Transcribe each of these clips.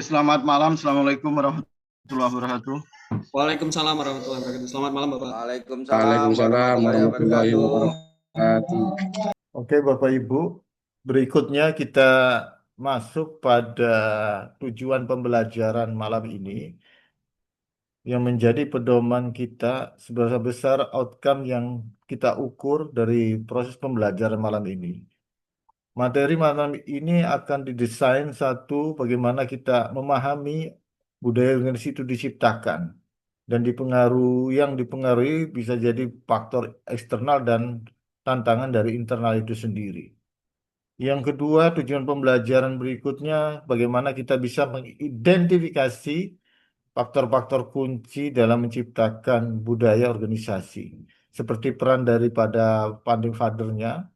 Selamat malam, Assalamualaikum warahmatullahi wabarakatuh. Waalaikumsalam warahmatullahi wabarakatuh. Selamat malam, Bapak. Waalaikumsalam Waalaikumsalam warahmatullahi warahmatullahi wabarakatuh. wabarakatuh. Oke, Bapak Ibu, berikutnya kita masuk pada tujuan pembelajaran malam ini yang menjadi pedoman kita sebesar outcome yang kita ukur dari proses pembelajaran malam ini. Materi malam ini akan didesain bagaimana kita memahami budaya organisasi itu diciptakan dan yang dipengaruhi bisa jadi faktor eksternal dan tantangan dari internal itu sendiri. Yang kedua, tujuan pembelajaran berikutnya bagaimana kita bisa mengidentifikasi faktor-faktor kunci dalam menciptakan budaya organisasi, seperti peran daripada founding father-nya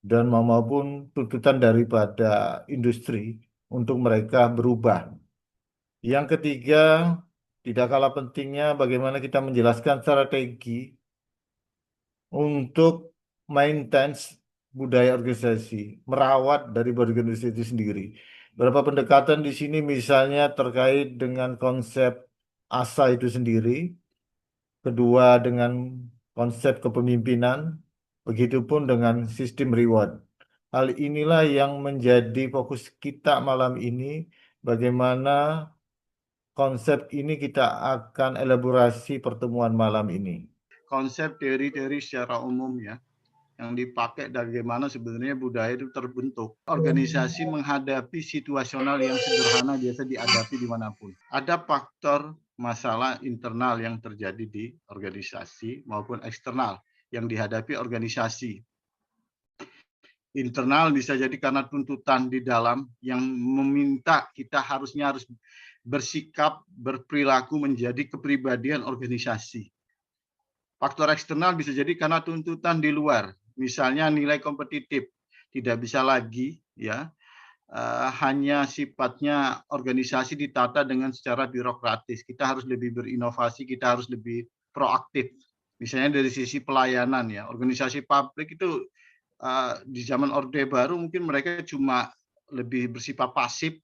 dan maupun tuntutan daripada industri untuk mereka berubah. Yang ketiga, tidak kalah pentingnya bagaimana kita menjelaskan strategi untuk maintenance budaya organisasi, merawat dari organisasi itu sendiri. Beberapa pendekatan di sini misalnya terkait dengan konsep asa itu sendiri, kedua dengan konsep kepemimpinan, begitupun dengan sistem reward. Hal inilah yang menjadi fokus kita malam ini, bagaimana konsep ini kita akan elaborasi pertemuan malam ini. Konsep teori-teori secara umum ya, yang dipakai bagaimana sebenarnya budaya itu terbentuk. Organisasi menghadapi situasional yang sederhana biasa dihadapi dimanapun. Ada faktor masalah internal yang terjadi di organisasi maupun eksternal yang dihadapi organisasi. Internal bisa jadi karena tuntutan di dalam yang meminta kita harus bersikap, berperilaku menjadi kepribadian organisasi. Faktor eksternal bisa jadi karena tuntutan di luar, misalnya nilai kompetitif, tidak bisa lagi ya hanya sifatnya organisasi ditata dengan secara birokratis. Kita harus lebih berinovasi, kita harus lebih proaktif. Misalnya dari sisi pelayanan ya, organisasi publik itu di zaman Orde Baru mungkin mereka cuma lebih bersifat pasif.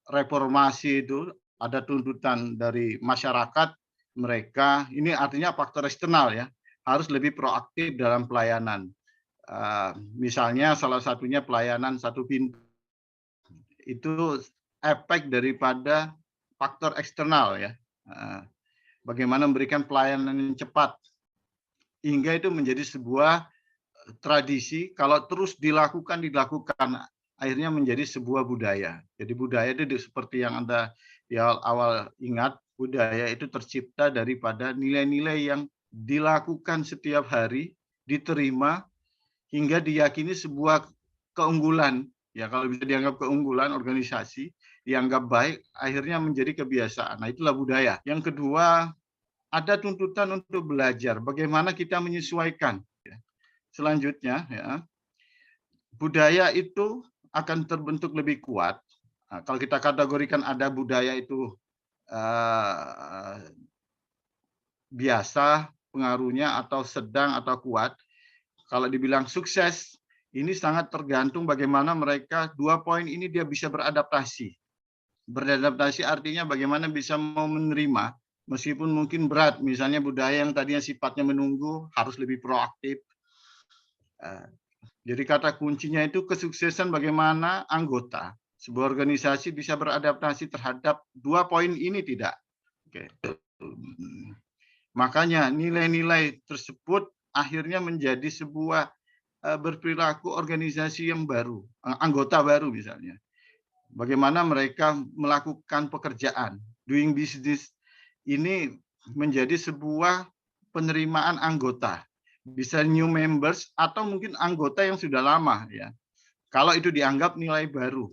Reformasi itu ada tuntutan dari masyarakat, mereka ini artinya faktor eksternal ya, harus lebih proaktif dalam pelayanan. Misalnya salah satunya pelayanan satu pintu, itu efek daripada faktor eksternal ya. Bagaimana memberikan pelayanan yang cepat, hingga itu menjadi sebuah tradisi, kalau terus dilakukan, akhirnya menjadi sebuah budaya. Jadi budaya itu seperti yang Anda di awal ingat, budaya itu tercipta daripada nilai-nilai yang dilakukan setiap hari, diterima, hingga diyakini sebuah keunggulan. Ya, kalau bisa dianggap keunggulan organisasi, dianggap baik, akhirnya menjadi kebiasaan. Nah, itulah budaya. Yang kedua, ada tuntutan untuk belajar, bagaimana kita menyesuaikan. Selanjutnya, ya, budaya itu akan terbentuk lebih kuat. Nah, kalau kita kategorikan ada budaya itu biasa pengaruhnya atau sedang atau kuat. Kalau dibilang sukses, ini sangat tergantung bagaimana mereka dua poin ini dia bisa beradaptasi. Beradaptasi artinya bagaimana bisa mau menerima meskipun mungkin berat. Misalnya budaya yang tadinya sifatnya menunggu harus lebih proaktif. Jadi kata kuncinya itu kesuksesan bagaimana anggota sebuah organisasi bisa beradaptasi terhadap dua poin ini tidak. Oke. Makanya nilai-nilai tersebut akhirnya menjadi sebuah berperilaku organisasi yang baru, anggota baru misalnya. Bagaimana mereka melakukan pekerjaan, doing business ini menjadi sebuah penerimaan anggota. Bisa new members atau mungkin anggota yang sudah lama ya. Kalau itu dianggap nilai baru.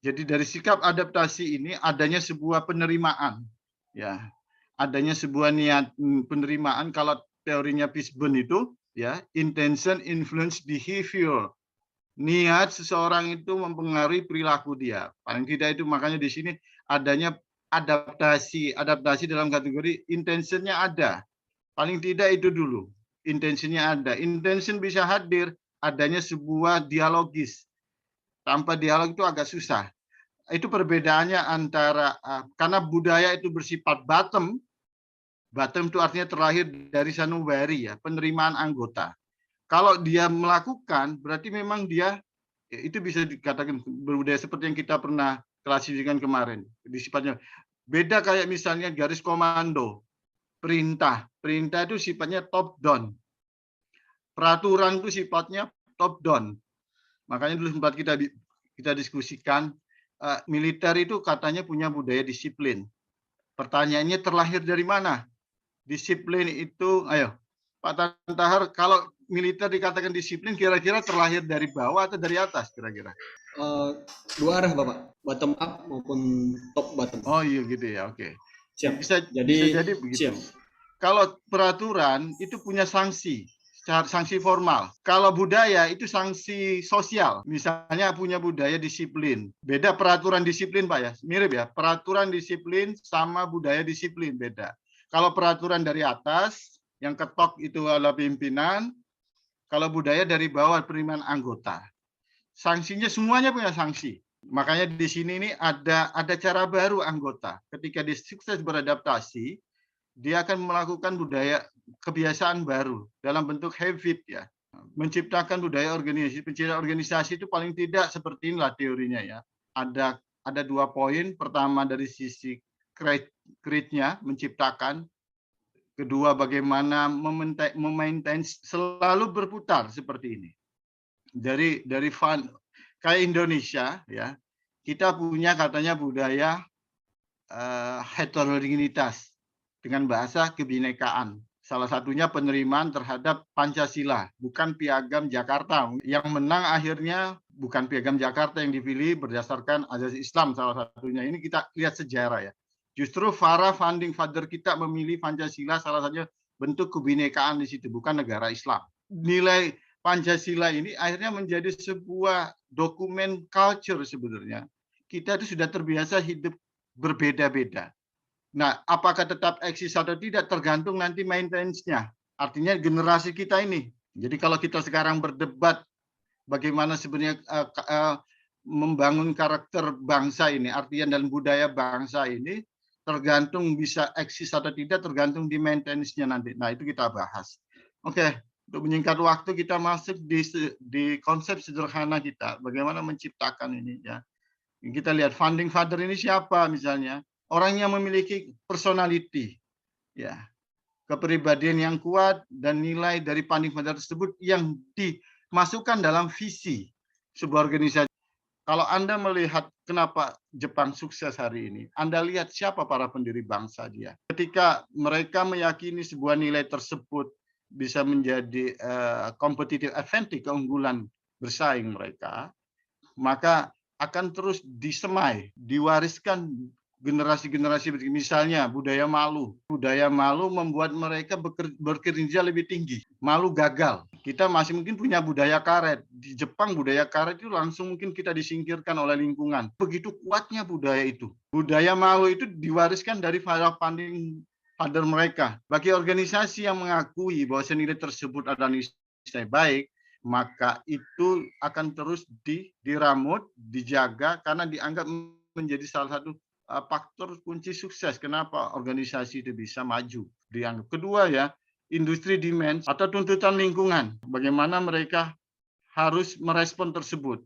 Jadi dari sikap adaptasi ini adanya sebuah penerimaan ya. Adanya sebuah niat penerimaan kalau teorinya Fishburne itu ya, intention influence behavior. Niat seseorang itu mempengaruhi perilaku dia. Paling tidak itu makanya di sini adanya adaptasi dalam kategori intentionnya ada. Paling tidak itu dulu, intensinya ada. Intention bisa hadir, adanya sebuah dialogis. Tanpa dialog itu agak susah. Itu perbedaannya antara karena budaya itu bersifat bottom. Bottom itu artinya terlahir dari sanubari ya, penerimaan anggota. Kalau dia melakukan, berarti memang dia itu bisa dikatakan berbudaya seperti yang kita pernah klasifikasikan kemarin. Di sifatnya beda kayak misalnya garis komando, perintah. Perintah itu sifatnya top down. Peraturan itu sifatnya top down. Makanya dulu sempat kita diskusikan militer itu katanya punya budaya disiplin. Pertanyaannya terlahir dari mana? Disiplin itu, ayo Pak Tantahar, kalau militer dikatakan disiplin, kira-kira terlahir dari bawah atau dari atas kira-kira? Dua arah Bapak, bottom up maupun top bottom. Oh iya gitu ya, oke. Siap. Bisa jadi begitu. Siap. Kalau peraturan itu punya sanksi, sanksi formal. Kalau budaya itu sanksi sosial. Misalnya punya budaya disiplin. Beda peraturan disiplin Pak ya, mirip ya. Peraturan disiplin sama budaya disiplin beda. Kalau peraturan dari atas, yang ketok itu adalah pimpinan. Kalau budaya dari bawah, penerimaan anggota. Sanksinya semuanya punya sanksi. Makanya di sini ini ada cara baru anggota. Ketika dia sukses beradaptasi, dia akan melakukan budaya kebiasaan baru dalam bentuk habit ya. Menciptakan budaya organisasi. Penciptaan organisasi itu paling tidak seperti inilah teorinya ya. Ada 2 poin. Pertama dari sisi create-nya, menciptakan. Kedua, bagaimana memaintain selalu berputar seperti ini. Dari kayak Indonesia ya, kita punya katanya budaya heterogenitas dengan bahasa kebinekaan. Salah satunya penerimaan terhadap Pancasila, bukan Piagam Jakarta. Yang menang akhirnya bukan Piagam Jakarta yang dipilih berdasarkan azas Islam salah satunya. Ini kita lihat sejarah ya. Justru para founding father kita memilih Pancasila salah satunya bentuk kebinekaan di situ, bukan negara Islam. Nilai Pancasila ini akhirnya menjadi sebuah dokumen culture sebenarnya. Kita itu sudah terbiasa hidup berbeda-beda. Nah, apakah tetap eksis atau tidak tergantung nanti maintenance-nya. Artinya generasi kita ini. Jadi kalau kita sekarang berdebat bagaimana sebenarnya membangun karakter bangsa ini, artian dan budaya bangsa ini, tergantung bisa eksis atau tidak, tergantung di maintenance-nya nanti. Nah, itu kita bahas. Oke, untuk menyingkat waktu kita masuk di konsep sederhana kita, bagaimana menciptakan ini ya. Kita lihat founding father ini siapa misalnya, orang yang memiliki personality, ya, kepribadian yang kuat dan nilai dari founding father tersebut yang dimasukkan dalam visi sebuah organisasi. Kalau Anda melihat kenapa Jepang sukses hari ini, Anda lihat siapa para pendiri bangsa dia. Ketika mereka meyakini sebuah nilai tersebut bisa menjadi competitive advantage, keunggulan bersaing mereka, maka akan terus disemai, diwariskan generasi-generasi. Misalnya budaya malu. Budaya malu membuat mereka bekerja lebih tinggi. Malu gagal. Kita masih mungkin punya budaya karet. Di Jepang budaya karet itu langsung mungkin kita disingkirkan oleh lingkungan. Begitu kuatnya budaya itu. Budaya malu itu diwariskan dari founding father mereka. Bagi organisasi yang mengakui bahwa nilai tersebut adalah nilai baik, maka itu akan terus diramut, dijaga, karena dianggap menjadi salah satu faktor kunci sukses kenapa organisasi itu bisa maju. Dianggap. Kedua ya, industri demand atau tuntutan lingkungan. Bagaimana mereka harus merespon tersebut.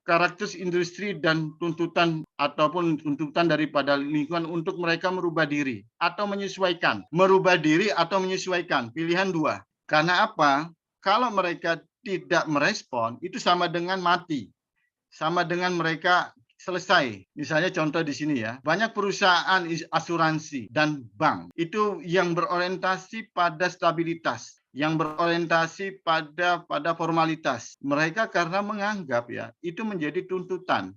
Karakter industri dan tuntutan ataupun tuntutan daripada lingkungan untuk mereka merubah diri atau menyesuaikan. Merubah diri atau menyesuaikan. Pilihan dua. Karena apa? Kalau mereka tidak merespon, itu sama dengan mati. Sama dengan mereka selesai. Misalnya contoh di sini ya, banyak perusahaan asuransi dan bank itu yang berorientasi pada stabilitas, yang berorientasi pada formalitas. Mereka karena menganggap ya, itu menjadi tuntutan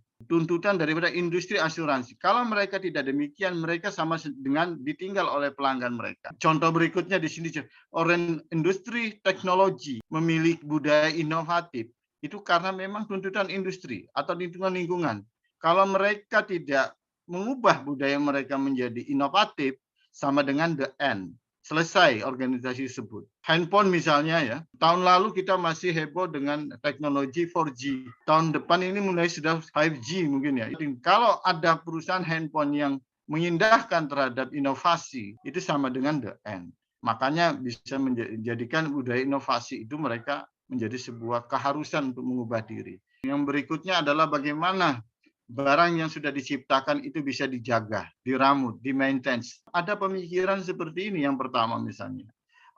daripada industri asuransi. Kalau mereka tidak demikian, mereka sama dengan ditinggal oleh pelanggan mereka. Contoh berikutnya di sini, orang industri teknologi memiliki budaya inovatif, itu karena memang tuntutan industri atau lingkungan. Kalau mereka tidak mengubah budaya mereka menjadi inovatif, sama dengan the end. selesai organisasi tersebut. Handphone misalnya ya, tahun lalu kita masih heboh dengan teknologi 4G. Tahun depan ini mulai sudah 5G mungkin ya. Kalau ada perusahaan handphone yang mengindahkan terhadap inovasi, itu sama dengan the end. Makanya bisa menjadikan budaya inovasi itu mereka menjadi sebuah keharusan untuk mengubah diri. Yang berikutnya adalah bagaimana barang yang sudah diciptakan itu bisa dijaga, diramut, di-maintenance. Ada pemikiran seperti ini yang pertama misalnya.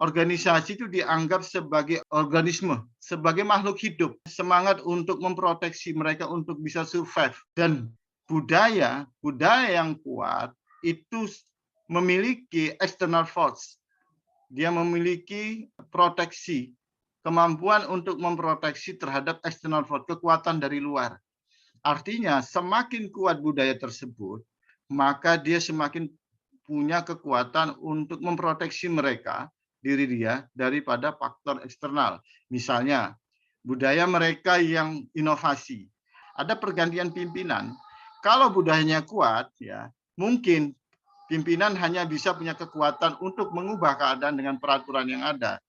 Organisasi itu dianggap sebagai organisme, sebagai makhluk hidup, semangat untuk memproteksi mereka untuk bisa survive. Dan budaya yang kuat itu memiliki external force. Dia memiliki proteksi, kemampuan untuk memproteksi terhadap external force, kekuatan dari luar. Artinya semakin kuat budaya tersebut, maka dia semakin punya kekuatan untuk memproteksi mereka, diri dia, daripada faktor eksternal. Misalnya, budaya mereka yang inovasi. Ada pergantian pimpinan. Kalau budayanya kuat, ya mungkin pimpinan hanya bisa punya kekuatan untuk mengubah keadaan dengan peraturan yang ada.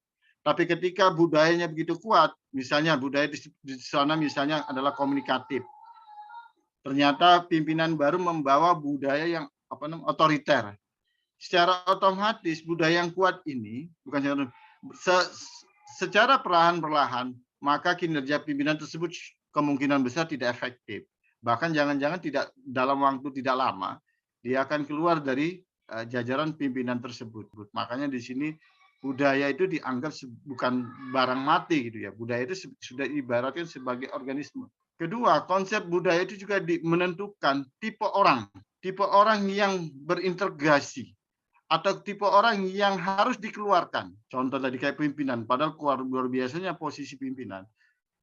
Tapi ketika budayanya begitu kuat, misalnya budaya di sana misalnya adalah komunikatif, ternyata pimpinan baru membawa budaya yang otoriter. Secara otomatis budaya yang kuat ini secara perlahan-perlahan maka kinerja pimpinan tersebut kemungkinan besar tidak efektif. Bahkan jangan-jangan tidak dalam waktu tidak lama dia akan keluar dari jajaran pimpinan tersebut. Makanya di sini budaya itu dianggap bukan barang mati gitu ya. Budaya itu sudah ibaratkan sebagai organisme. Kedua, konsep budaya itu juga menentukan tipe orang yang berintegrasi atau tipe orang yang harus dikeluarkan. Contoh tadi kayak pimpinan, padahal luar biasanya posisi pimpinan.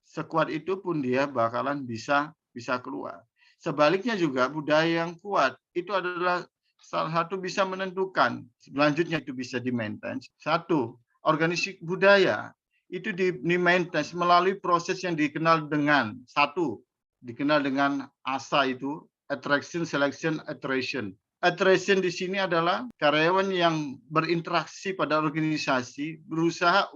Sekuat itu pun dia bakalan bisa keluar. Sebaliknya juga budaya yang kuat itu adalah salah satu bisa menentukan. Selanjutnya itu bisa di-maintain. Satu, organisasi budaya itu di-maintain melalui proses yang dikenal dengan ASA itu, attraction, selection, iteration. Iteration di sini adalah karyawan yang berinteraksi pada organisasi berusaha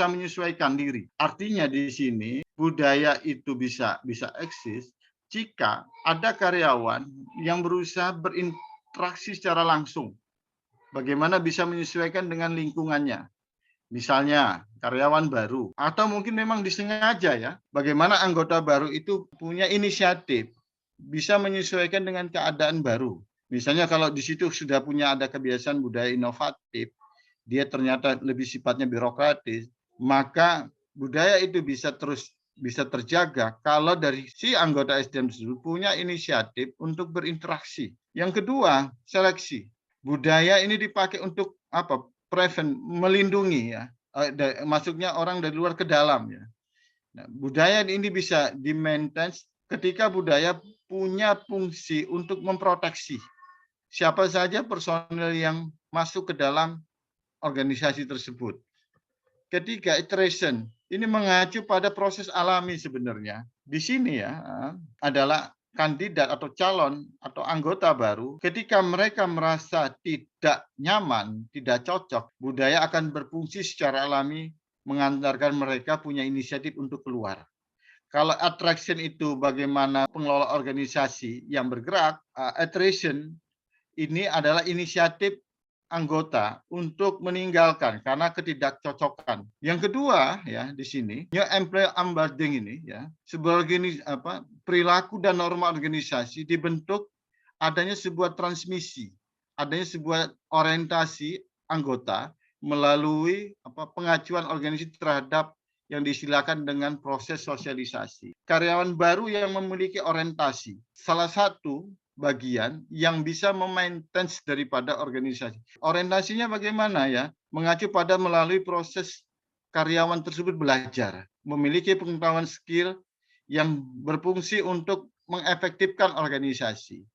menyesuaikan diri. Artinya di sini budaya itu bisa eksis jika ada karyawan yang berusaha berinteraksi secara langsung. Bagaimana bisa menyesuaikan dengan lingkungannya. Misalnya karyawan baru atau mungkin memang disengaja ya, bagaimana anggota baru itu punya inisiatif bisa menyesuaikan dengan keadaan baru. Misalnya kalau di situ sudah punya ada kebiasaan budaya inovatif, dia ternyata lebih sifatnya birokratis, maka budaya itu bisa terjaga kalau dari si anggota SDM tersebut punya inisiatif untuk berinteraksi. Yang kedua, seleksi. Budaya ini dipakai untuk apa? Prevent, melindungi ya, masuknya orang dari luar ke dalam ya. Nah, budaya ini bisa di-maintain ketika budaya punya fungsi untuk memproteksi siapa saja personel yang masuk ke dalam organisasi tersebut. Ketiga, iteration. Ini mengacu pada proses alami sebenarnya. Di sini ya adalah kandidat atau calon atau anggota baru, ketika mereka merasa tidak nyaman, tidak cocok, budaya akan berfungsi secara alami mengantarkan mereka punya inisiatif untuk keluar. Kalau attraction itu bagaimana pengelola organisasi yang bergerak, iteration ini adalah inisiatif anggota untuk meninggalkan karena ketidakcocokan. Yang kedua ya di sini new employee onboarding ini ya sebagai perilaku dan norma organisasi dibentuk adanya sebuah transmisi, adanya sebuah orientasi anggota melalui pengacuan organisasi terhadap yang disilakan dengan proses sosialisasi. Karyawan baru yang memiliki orientasi, salah satu bagian yang bisa memaintain daripada organisasi. Orientasinya bagaimana ya? Mengacu pada melalui proses karyawan tersebut belajar, memiliki pengetahuan skill yang berfungsi untuk mengefektifkan organisasi.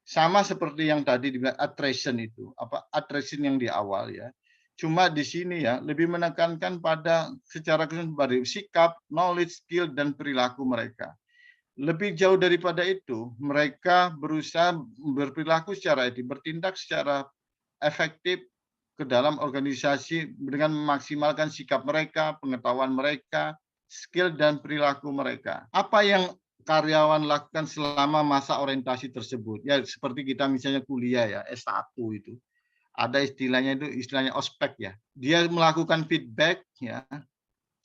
Sama seperti yang tadi dibilang attrition itu, attrition yang di awal ya. Cuma di sini ya lebih menekankan pada secara keseluruhan sikap, knowledge, skill dan perilaku mereka. Lebih jauh daripada itu, mereka berusaha berperilaku secara etis, bertindak secara efektif ke dalam organisasi dengan memaksimalkan sikap mereka, pengetahuan mereka, skill dan perilaku mereka. Apa yang karyawan lakukan selama masa orientasi tersebut? Ya seperti kita misalnya kuliah ya, S1 itu. Ada istilahnya ospek ya. Dia melakukan feedback ya,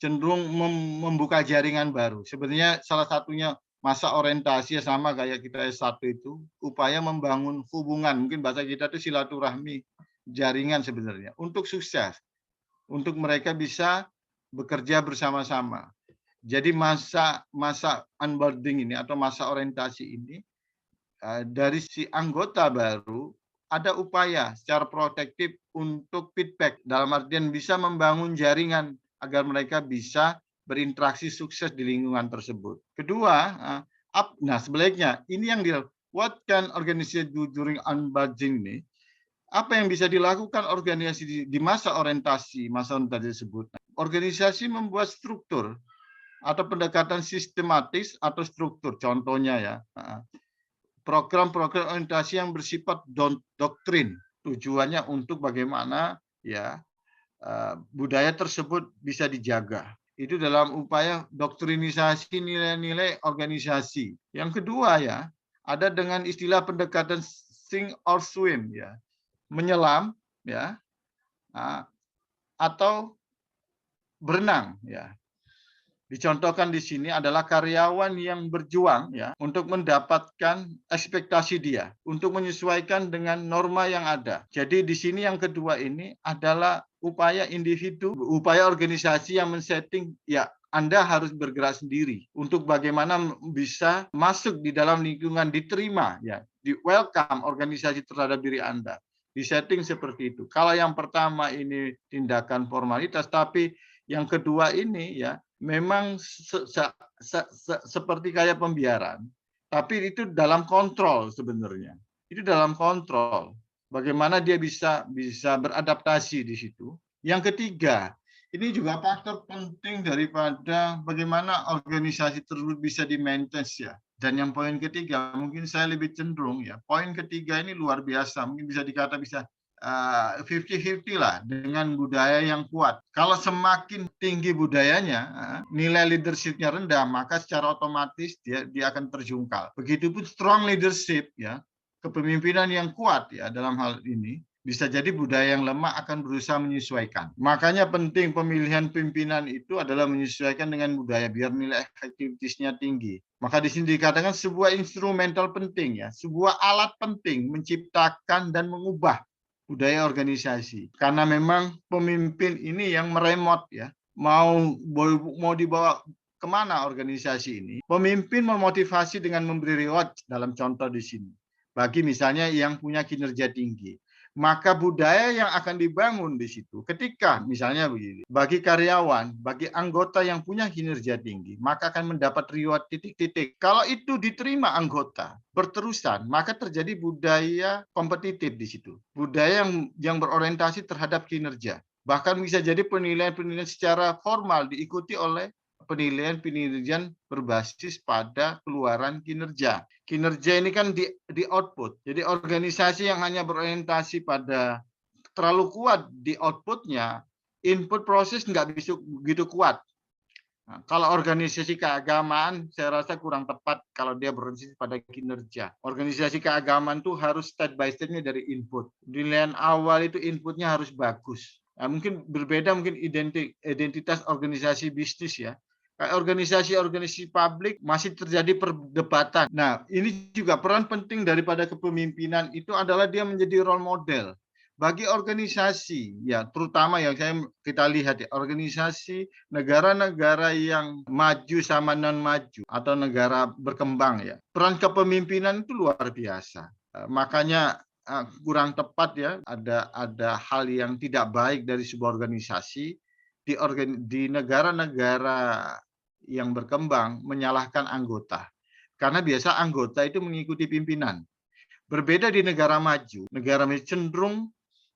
cenderung membuka jaringan baru. Sebenarnya salah satunya masa orientasi ya sama kayak kita S1 itu, upaya membangun hubungan, mungkin bahasa kita itu silaturahmi, jaringan sebenarnya, untuk sukses, untuk mereka bisa bekerja bersama-sama. Jadi masa masa onboarding ini atau masa orientasi ini, dari si anggota baru ada upaya secara protektif untuk feedback, dalam artian bisa membangun jaringan agar mereka bisa berinteraksi sukses di lingkungan tersebut. Kedua, nah sebaliknya ini yang what can organization do during onboarding ini, apa yang bisa dilakukan organisasi di masa orientasi tersebut. Organisasi membuat struktur atau pendekatan sistematis atau struktur, contohnya ya, program-program orientasi yang bersifat doktrin, tujuannya untuk bagaimana ya budaya tersebut bisa dijaga. Itu dalam upaya doktrinisasi nilai-nilai organisasi. Yang kedua ya, ada dengan istilah pendekatan sink or swim ya, menyelam ya, atau berenang ya. Dicontohkan di sini adalah karyawan yang berjuang ya untuk mendapatkan ekspektasi dia, untuk menyesuaikan dengan norma yang ada. Jadi di sini yang kedua ini adalah upaya individu, upaya organisasi yang men-setting ya Anda harus bergerak sendiri untuk bagaimana bisa masuk di dalam lingkungan, diterima ya, di welcome organisasi terhadap diri Anda. Di setting seperti itu. Kalau yang pertama ini tindakan formalitas, tapi yang kedua ini ya memang seperti kayak pembiaran, tapi itu dalam kontrol sebenarnya. Itu dalam kontrol. Bagaimana dia bisa beradaptasi di situ. Yang ketiga, ini juga faktor penting daripada bagaimana organisasi tersebut bisa di-maintain ya. Dan yang poin ketiga, mungkin saya lebih cenderung ya. Poin ketiga ini luar biasa, mungkin bisa dikata bisa 50-50 lah dengan budaya yang kuat. Kalau semakin tinggi budayanya, nilai leadership-nya rendah, maka secara otomatis dia akan terjungkal. Begitupun strong leadership ya, kepemimpinan yang kuat ya dalam hal ini, bisa jadi budaya yang lemah akan berusaha menyesuaikan. Makanya penting pemilihan pimpinan itu adalah menyesuaikan dengan budaya biar nilai efektivitasnya tinggi. Maka di sini dikatakan sebuah instrumental penting ya, sebuah alat penting menciptakan dan mengubah budaya organisasi. Karena memang pemimpin ini yang meremot ya, mau dibawa kemana organisasi ini. Pemimpin memotivasi dengan memberi reward dalam contoh di sini. Bagi misalnya yang punya kinerja tinggi. Maka budaya yang akan dibangun di situ ketika misalnya begini, bagi karyawan, bagi anggota yang punya kinerja tinggi, maka akan mendapat reward titik-titik. Kalau itu diterima anggota berterusan, maka terjadi budaya kompetitif di situ. Budaya yang berorientasi terhadap kinerja. Bahkan bisa jadi penilaian-penilaian secara formal diikuti oleh penilaian berbasis pada keluaran kinerja. Kinerja ini kan di output. Jadi organisasi yang hanya berorientasi pada terlalu kuat di outputnya, input proses nggak bisa begitu kuat. Nah, kalau organisasi keagamaan, saya rasa kurang tepat kalau dia berorientasi pada kinerja. Organisasi keagamaan itu harus step by step-nya dari input. Nilaian awal itu inputnya harus bagus. Nah, mungkin berbeda mungkin identitas organisasi bisnis ya. Organisasi-organisasi publik masih terjadi perdebatan. Nah, ini juga peran penting daripada kepemimpinan itu adalah dia menjadi role model bagi organisasi ya, terutama yang kita lihat ya, organisasi negara-negara yang maju sama non maju atau negara berkembang ya. Peran kepemimpinan itu luar biasa. Makanya kurang tepat ya, ada hal yang tidak baik dari sebuah organisasi di negara-negara yang berkembang menyalahkan anggota. Karena biasa anggota itu mengikuti pimpinan. Berbeda di negara maju cenderung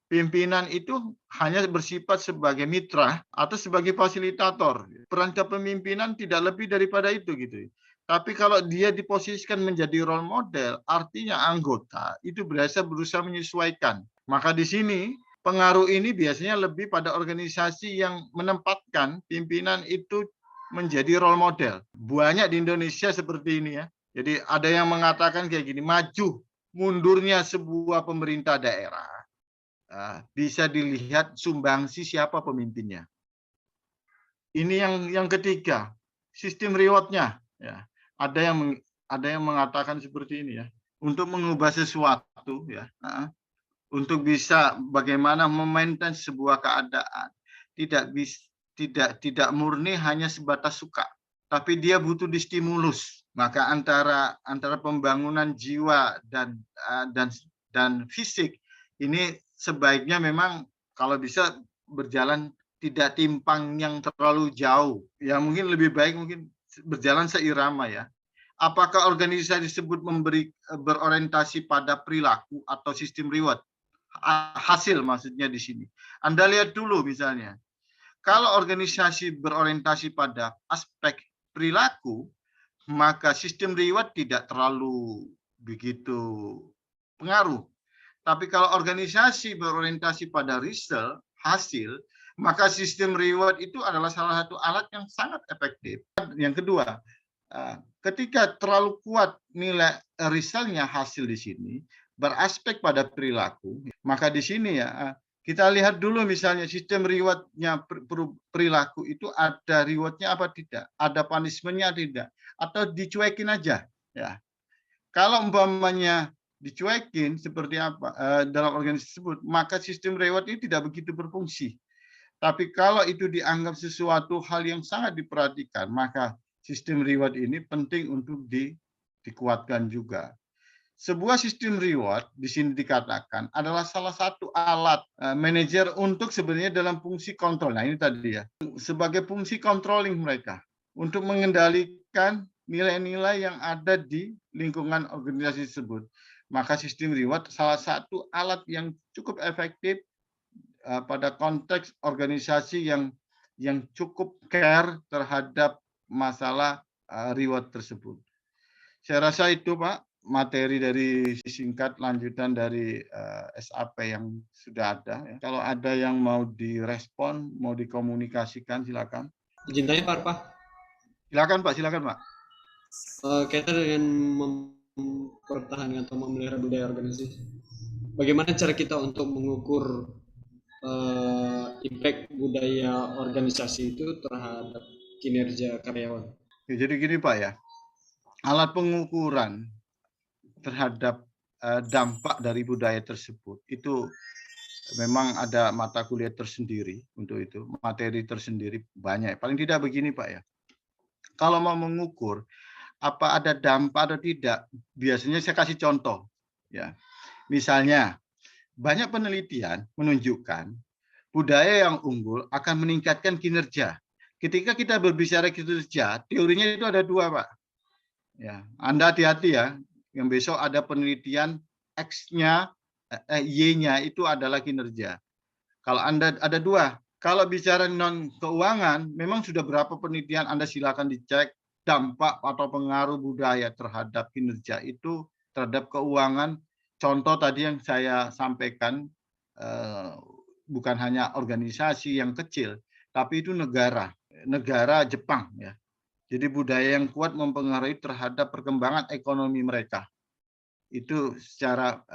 pimpinan itu hanya bersifat sebagai mitra atau sebagai fasilitator. Peran kepemimpinan tidak lebih daripada itu gitu. Tapi kalau dia diposisikan menjadi role model, artinya anggota itu berusaha menyesuaikan. Maka di sini Pengaruh ini biasanya lebih pada organisasi yang menempatkan pimpinan itu menjadi role model. Banyak di Indonesia seperti ini ya. Jadi ada yang mengatakan kayak gini, maju mundurnya sebuah pemerintah daerah bisa dilihat sumbangsi siapa pemimpinnya. Ini yang ketiga, sistem reward-nya. Ya. Ada yang mengatakan seperti ini ya, untuk mengubah sesuatu ya, untuk bisa bagaimana memaintain sebuah keadaan, tidak murni hanya sebatas suka, tapi dia butuh distimulus. Maka antara pembangunan jiwa dan fisik ini sebaiknya memang kalau bisa berjalan tidak timpang yang terlalu jauh. Ya mungkin lebih baik mungkin berjalan seirama ya. Apakah organisasi tersebut berorientasi pada perilaku atau sistem reward? Hasil maksudnya di sini. Anda lihat dulu misalnya, kalau organisasi berorientasi pada aspek perilaku, maka sistem reward tidak terlalu begitu pengaruh. Tapi kalau organisasi berorientasi pada result, hasil, maka sistem reward itu adalah salah satu alat yang sangat efektif. Yang kedua, ketika terlalu kuat nilai resultnya hasil di sini, beraspek pada perilaku, maka di sini ya kita lihat dulu misalnya sistem reward-nya perilaku itu ada reward-nya apa tidak, ada punishment-nya tidak, atau dicuekin aja. Ya. Kalau umpamanya dicuekin seperti apa dalam organisasi tersebut, maka sistem reward ini tidak begitu berfungsi. Tapi kalau itu dianggap sesuatu hal yang sangat diperhatikan, maka sistem reward ini penting untuk dikuatkan juga. Sebuah sistem reward di sini dikatakan adalah salah satu alat manajer untuk sebenarnya dalam fungsi kontrol. Nah ini tadi ya, sebagai fungsi controlling mereka untuk mengendalikan nilai-nilai yang ada di lingkungan organisasi tersebut. Maka sistem reward salah satu alat yang cukup efektif pada konteks organisasi yang cukup care terhadap masalah reward tersebut. Saya rasa itu Pak materi dari singkat lanjutan dari SAP yang sudah ada. Kalau ada yang mau direspon, mau dikomunikasikan, silakan. Izin tanya Pak Arpa. Silakan Pak, silakan Pak. Kaitan dengan mempertahankan atau memelihara budaya organisasi, bagaimana cara kita untuk mengukur impact budaya organisasi itu terhadap kinerja karyawan? Jadi gini Pak ya, alat pengukuran terhadap dampak dari budaya tersebut itu memang ada mata kuliah tersendiri untuk itu, materi tersendiri banyak. Paling tidak begini Pak ya, kalau mau mengukur apa ada dampak atau tidak, biasanya saya kasih contoh. Ya, misalnya banyak penelitian menunjukkan budaya yang unggul akan meningkatkan kinerja. Ketika kita berbicara kinerja, teorinya itu ada dua Pak. Ya, Anda hati-hati ya, yang besok ada penelitian X-nya, Y-nya itu adalah kinerja. Kalau Anda ada dua, kalau bicara non keuangan, memang sudah berapa penelitian Anda silakan dicek dampak atau pengaruh budaya terhadap kinerja itu terhadap keuangan. Contoh tadi yang saya sampaikan bukan hanya organisasi yang kecil, tapi itu negara Jepang ya. Jadi budaya yang kuat mempengaruhi terhadap perkembangan ekonomi mereka. Itu secara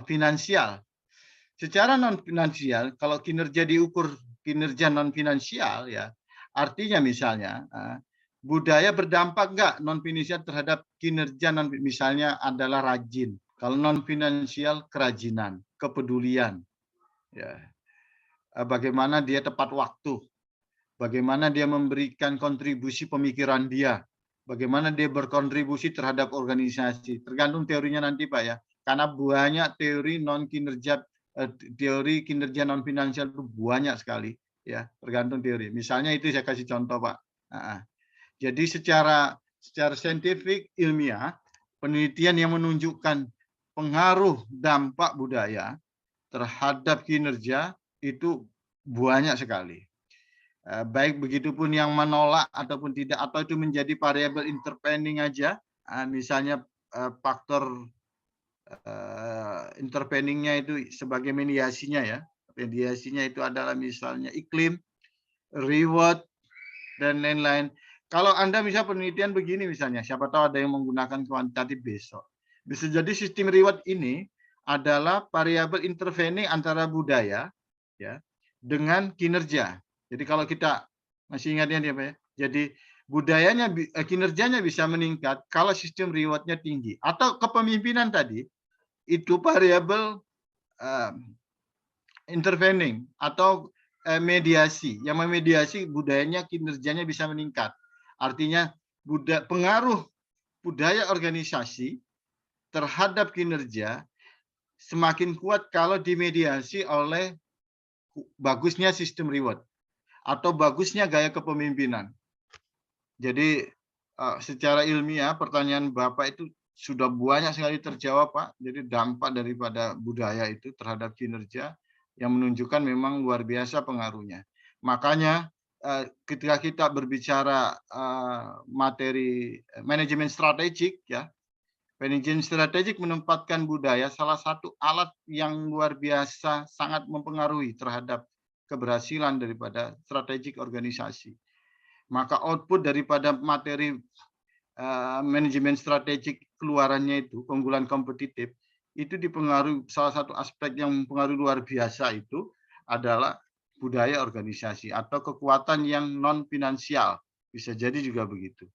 finansial. Secara non finansial, kalau kinerja diukur kinerja non finansial ya, artinya misalnya budaya berdampak enggak non finansial terhadap kinerja non, misalnya adalah rajin. Kalau non finansial kerajinan, kepedulian. Ya. Bagaimana dia tepat waktu. Bagaimana dia memberikan kontribusi pemikiran dia, bagaimana dia berkontribusi terhadap organisasi. Tergantung teorinya nanti Pak ya, karena banyak teori non kinerja, teori kinerja non finansial itu banyak sekali ya, tergantung teori. Misalnya itu saya kasih contoh Pak. Jadi secara saintifik ilmiah, penelitian yang menunjukkan pengaruh dampak budaya terhadap kinerja itu banyak sekali. Baik begitupun yang menolak ataupun tidak, atau itu menjadi variabel intervening aja, misalnya faktor interveningnya itu sebagai mediasinya ya. Mediasinya itu adalah misalnya iklim, reward, dan lain-lain. Kalau Anda bisa penelitian begini misalnya, siapa tahu ada yang menggunakan kuantitatif besok. Bisa jadi sistem reward ini adalah variabel intervening antara budaya ya dengan kinerja. Jadi kalau kita masih ingatnya dia Pak ya. Jadi budayanya kinerjanya bisa meningkat kalau sistem rewardnya tinggi. Atau kepemimpinan tadi itu variabel intervening atau mediasi. Yang memediasi budayanya kinerjanya bisa meningkat. Artinya pengaruh budaya organisasi terhadap kinerja semakin kuat kalau dimediasi oleh bagusnya sistem reward atau bagusnya gaya kepemimpinan. Jadi secara ilmiah pertanyaan Bapak itu sudah banyak sekali terjawab Pak. Jadi dampak daripada budaya itu terhadap kinerja yang menunjukkan memang luar biasa pengaruhnya. Makanya ketika kita berbicara materi manajemen strategik ya, manajemen strategik menempatkan budaya salah satu alat yang luar biasa sangat mempengaruhi terhadap keberhasilan daripada strategik organisasi. Maka output daripada materi manajemen strategik keluarannya itu, keunggulan kompetitif, itu dipengaruhi salah satu aspek yang mempengaruhi luar biasa itu adalah budaya organisasi atau kekuatan yang non finansial. Bisa jadi juga begitu.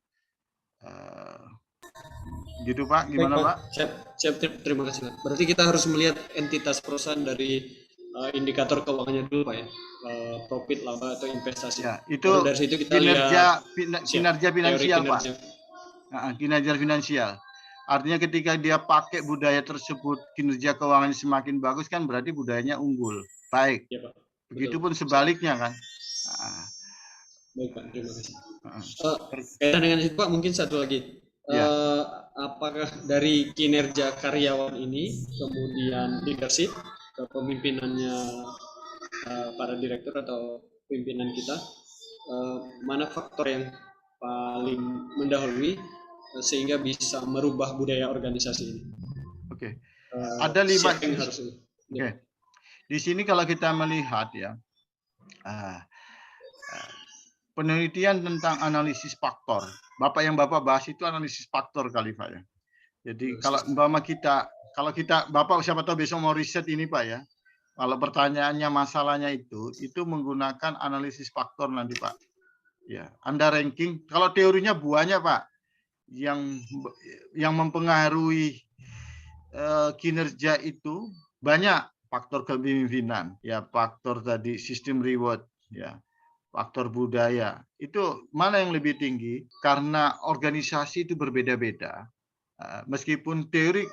Gitu Pak, gimana Pak? Siap, terima kasih Pak. Berarti kita harus melihat entitas perusahaan dari indikator keuangannya dulu Pak ya, profit, laba atau investasi. Ya, itu dari situ kita lihat kinerja finansial Pak. Kinerja finansial. Artinya ketika dia pakai budaya tersebut, kinerja keuangan semakin bagus kan berarti budayanya unggul. Baik. Ya, Pak. Begitupun sebaliknya kan. Baik Pak, terima kasih. Kaitan dengan itu Pak, mungkin satu lagi. Ya. Apakah dari kinerja karyawan ini, kemudian leadership, kepemimpinannya para direktur atau pimpinan kita, mana faktor yang paling mendahului sehingga bisa merubah budaya organisasi ini? Oke. Ada 5 yang harus. Oke. Di sini kalau kita melihat ya, penelitian tentang analisis faktor. Yang Bapak bahas itu analisis faktor kali Pak ya. Jadi kalau Bapak siapa tahu besok mau riset ini Pak ya. Kalau pertanyaannya masalahnya itu menggunakan analisis faktor nanti Pak. Ya, Anda ranking. Kalau teorinya banyak Pak yang mempengaruhi kinerja itu banyak faktor kepemimpinan, ya faktor tadi sistem reward, ya faktor budaya. Itu mana yang lebih tinggi? Karena organisasi itu berbeda-beda. Meskipun teori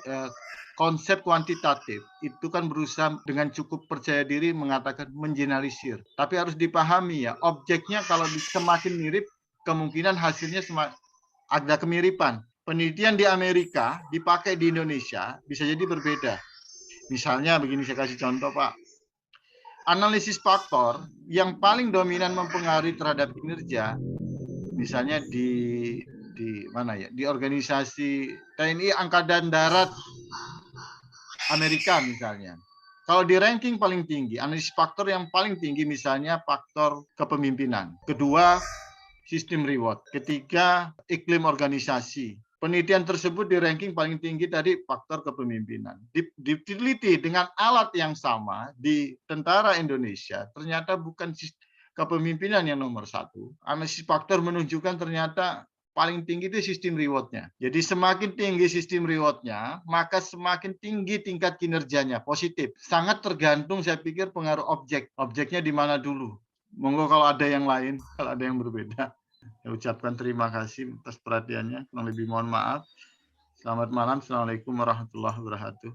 konsep kuantitatif itu kan berusaha dengan cukup percaya diri mengatakan mengeneralisir. Tapi harus dipahami ya, objeknya kalau semakin mirip, kemungkinan hasilnya ada kemiripan. Penelitian di Amerika dipakai di Indonesia bisa jadi berbeda. Misalnya begini, saya kasih contoh Pak. Analisis faktor yang paling dominan mempengaruhi terhadap kinerja, misalnya di mana ya? Di organisasi TNI Angkatan Darat Amerika misalnya. Kalau di ranking paling tinggi, analisis faktor yang paling tinggi misalnya faktor kepemimpinan. Kedua, sistem reward. Ketiga, iklim organisasi. Penelitian tersebut di ranking paling tinggi tadi faktor kepemimpinan. Diteliti dengan alat yang sama di tentara Indonesia, ternyata bukan kepemimpinan yang nomor 1. Analisis faktor menunjukkan ternyata paling tinggi itu sistem rewardnya. Jadi semakin tinggi sistem rewardnya, maka semakin tinggi tingkat kinerjanya, positif. Sangat tergantung saya pikir pengaruh objek. Objeknya di mana dulu. Monggo kalau ada yang lain, kalau ada yang berbeda. Saya ucapkan terima kasih atas perhatiannya. Kurang lebih mohon maaf. Selamat malam. Assalamualaikum warahmatullahi wabarakatuh.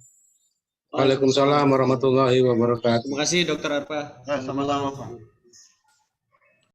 Waalaikumsalam warahmatullahi wabarakatuh. Terima kasih Dr. Arpa. Sama-sama Pak.